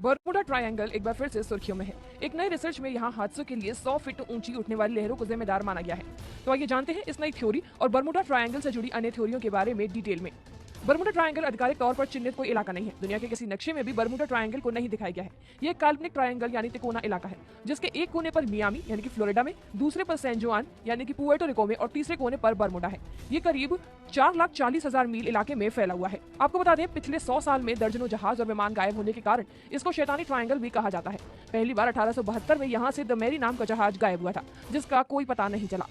Bermuda triangle एक बार फिर से सुर्खियों में है। एक नई रिसर्च में यहाँ हादसों के लिए 100 फीट ऊंची उठने वाली लहरों को जिम्मेदार माना गया है। तो आइए जानते हैं इस नई थ्योरी और बरमुडा ट्रायंगल से जुड़ी अन्य थ्योरियों के बारे में डिटेल में। बरमुडा ट्रायंगल आधिकारिक तौर पर चिन्हित कोई इलाका नहीं है। दुनिया के किसी नक्शे में भी बरमुडा ट्रायंगल को नहीं दिखाया गया है। ये एक काल्पनिक ट्रायंगल यानी तिकोना इलाका है, जिसके एक कोने पर मियामी यानी कि फ्लोरिडा में, दूसरे पर सैन जुआन यानी कि पुएर्टो रिको में और तीसरे कोने पर बरमुडा है। ये करीब 4,40,000 मील इलाके में फैला हुआ है। आपको बता दें, पिछले 100 साल में दर्जनों जहाज और विमान गायब होने के कारण इसको शैतानी ट्रायंगल भी कहा जाता है। पहली बार 1872 में यहाँ से द मैरी नाम का जहाज गायब हुआ था, जिसका कोई पता नहीं चला।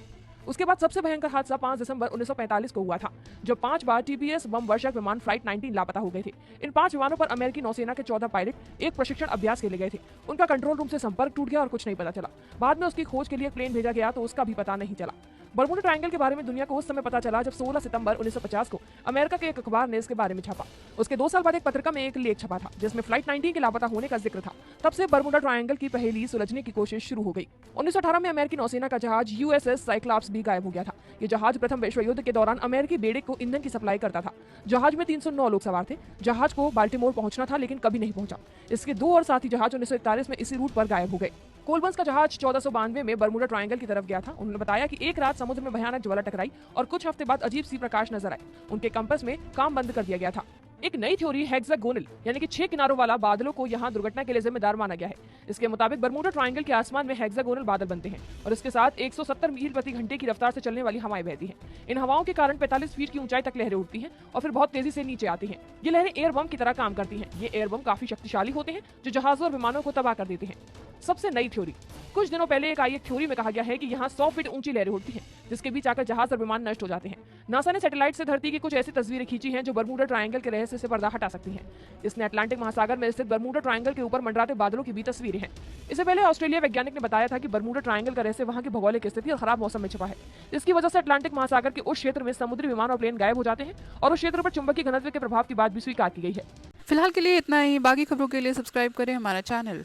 उसके बाद सबसे भयंकर हादसा 5 दिसंबर 1945 को हुआ था, जब 5 बार TPS बम वर्षक विमान फ्लाइट 19 लापता हो गए थे। इन 5 विमानों पर अमेरिकी नौसेना के 14 पायलट एक प्रशिक्षण अभ्यास के लिए गए थे। उनका कंट्रोल रूम से संपर्क टूट गया और कुछ नहीं पता चला। बाद में उसकी खोज के लिए एक प्लेन भेजा गया, तो उसका भी पता नहीं चला। बरमुडा ट्रायंगल के बारे में दुनिया को उस समय पता चला जब 16 सितंबर 1950 को अमेरिका के एक अखबार ने इसके बारे में छापा। उसके 2 साल बाद एक पत्रिका में एक लेख छपा था, जिसमें फ्लाइट 19 के लापता होने का जिक्र था। तब से बरमुडा ट्रायंगल की पहेली सुलझने की कोशिश शुरू हो गई। 1918 में अमेरिकी नौसेना का जहाज USS साइक्लॉप्स भी गायब हो गया था। ये जहाज प्रथम विश्व युद्ध के दौरान अमेरिकी बेड़े को ईंधन की सप्लाई करता था। जहाज में 309 लोग सवार थे। जहाज को बाल्टीमोर पहुंचना था, लेकिन कभी नहीं पहुंचा। इसके 2 और साथी जहाज 1941 में इसी रूट पर गायब हो गए। कोलबंस का जहाज 1492 में बरमुडा ट्रायंगल की तरफ गया था। उन्होंने बताया कि एक रात समुद्र में भयानक ज्वाला टकराई और कुछ हफ्ते बाद अजीब सी प्रकाश नजर आई। उनके कंपास में काम बंद कर दिया गया था। एक नई थ्योरी हेक्सागोनल यानी कि 6 किनारों वाला बादलों को यहाँ दुर्घटना के लिए जिम्मेदार माना गया है। इसके मुताबिक बरमुडा ट्रायंगल के आसमान में हेक्सागोनल बादल बनते हैं और इसके साथ 170 मील प्रति घंटे की रफ्तार से चलने वाली हवाएं बहती हैं। इन हवाओं के कारण 45 फीट की ऊंचाई तक लहरें उठती हैं और फिर बहुत तेजी से नीचे आती हैं। ये लहरें एयर बम की तरह काम करती हैं। ये एयर बम काफी शक्तिशाली होते हैं, जो जहाजों और विमानों को तबाह कर देते हैं। सबसे नई थ्योरी, कुछ दिनों पहले एक आई एक थ्योरी में कहा गया है कि यहाँ 100 फीट ऊंची लहरें उठती हैं, जिसके बीच आकर जहाज और विमान नष्ट हो जाते हैं। नासा ने सैटेलाइट से धरती की कुछ ऐसी तस्वीरें खींची हैं जो बरमुडा ट्रायंगल के रहस्य से पर्दा हटा सकती हैं। इसने अटलांटिक महासागर में स्थित बरमुडा ट्रायंगल के ऊपर मंडराते बादलों की भी तस्वीरें हैं। इससे पहले ऑस्ट्रेलिया वैज्ञानिक ने बताया था कि बरमुडा ट्रायंगल का रहस्य वहां की भौगोलिक स्थिति और खराब मौसम में छिपा है। इसकी वजह से अटलांटिक महासागर के उस क्षेत्र में समुद्री विमान और प्लेन गायब हो जाते हैं और उस क्षेत्र पर चुंबकीय घनत्व के प्रभाव की बात भी स्वीकार की गई है। फिलहाल के लिए इतना ही। बाकी खबरों के लिए सब्सक्राइब करें हमारा चैनल।